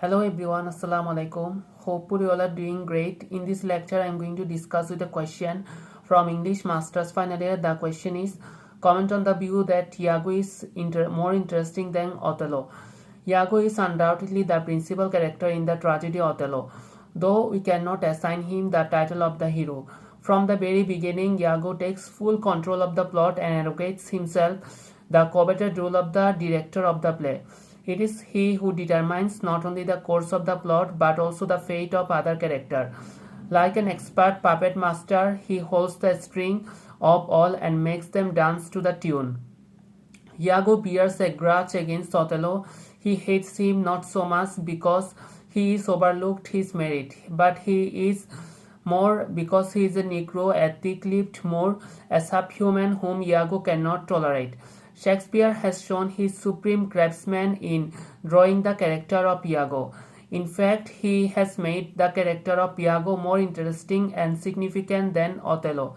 Hello everyone, Assalamu alaikum. Hopefully you all are doing great. In this lecture, I am going to discuss with a question from English Masters Final Year. The question is, comment on the view that Iago is more interesting than Othello. Iago is undoubtedly the principal character in the tragedy Othello, though we cannot assign him the title of the hero. From the very beginning, Iago takes full control of the plot and arrogates himself the coveted role of the director of the play. It is he who determines not only the course of the plot but also the fate of other characters. Like an expert puppet master, he holds the string of all and makes them dance to the tune. Iago bears a grudge against Othello. He hates him not so much because he is overlooked his merit, but he is more because he is a Negro, a thick-lipped Moor, a subhuman whom Iago cannot tolerate. Shakespeare has shown his supreme craftsman in drawing the character of Iago. In fact, he has made the character of Iago more interesting and significant than Othello.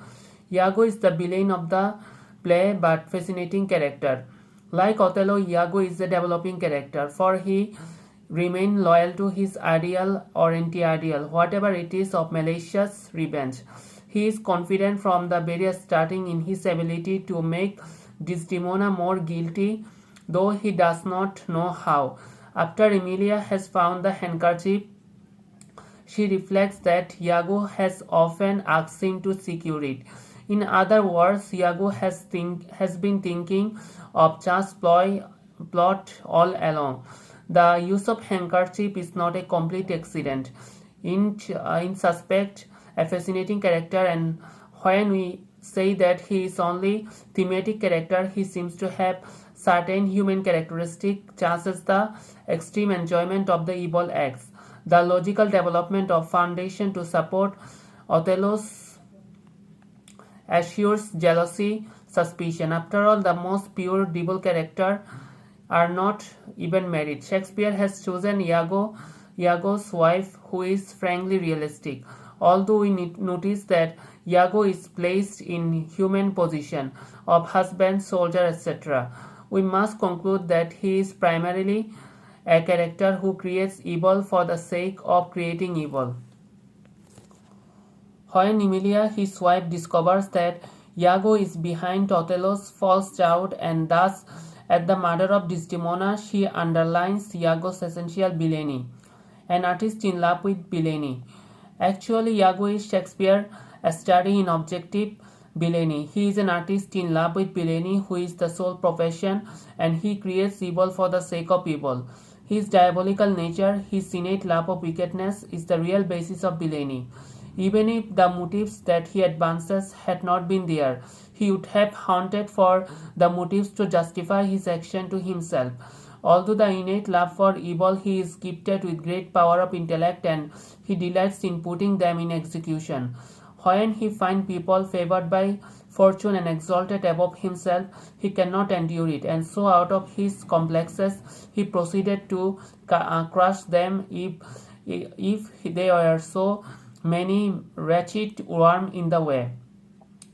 Iago is the villain of the play but fascinating character. Like Othello, Iago is a developing character, for he remains loyal to his ideal or anti-ideal, whatever it is, of malicious revenge. He is confident from the very starting in his ability to make Desdemona more guilty, though he does not know how. After Emilia has found the handkerchief, she reflects that Iago has often asked him to secure it. In other words, Iago has been thinking of just plot all along. The use of handkerchief is not a complete accident. In suspect a fascinating character, and when we say that he is only thematic character, he seems to have certain human characteristics, such as the extreme enjoyment of the evil acts, the logical development of foundation to support Othello's assures jealousy, suspicion. After all, the most pure devil character are not even married. Shakespeare has chosen Iago's wife, who is frankly realistic. Although we notice that Iago is placed in human position of husband, soldier, etc., we must conclude that he is primarily a character who creates evil for the sake of creating evil. When Emilia, his wife, discovers that Iago is behind Othello's false doubt and thus at the murder of Desdemona, she underlines Iago's essential villainy. An artist in love with villainy. Actually, Iago is Shakespeare, a study in objective villainy. He is an artist in love with villainy, who is the sole profession, and he creates evil for the sake of evil. His diabolical nature, his innate love of wickedness, is the real basis of villainy. Even if the motives that he advances had not been there, he would have hunted for the motives to justify his action to himself. Although the innate love for evil, he is gifted with great power of intellect and he delights in putting them in execution. When he finds people favored by fortune and exalted above himself, he cannot endure it, and so out of his complexes he proceeded to crush them if they were so many wretched worms in the way.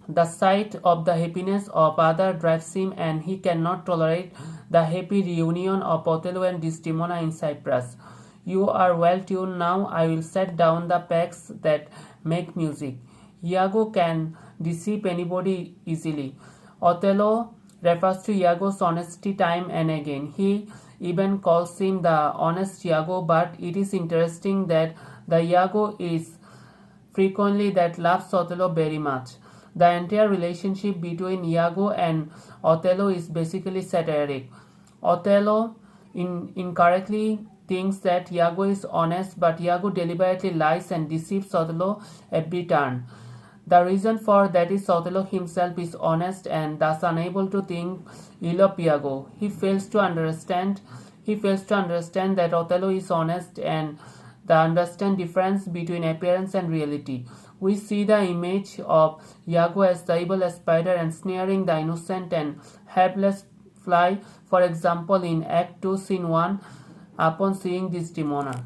The sight of the happiness of others drives him, and he cannot tolerate the happy reunion of Othello and Desdemona in Cyprus. You are well tuned now. I will set down the pegs that make music. Iago can deceive anybody easily. Othello refers to Iago's honesty time and again. He even calls him the honest Iago, but it is interesting that the Iago is frequently that loves Othello very much. The entire relationship between Iago and Othello is basically satiric. Othello incorrectly thinks that Iago is honest, but Iago deliberately lies and deceives Othello every turn. The reason for that is Othello himself is honest and thus unable to think ill of Iago. He fails to understand that Othello is honest and the understand difference between appearance and reality. We see the image of Iago as the evil spider ensnaring the innocent and helpless fly, for example in Act 2, Scene 1, upon seeing Desdemona.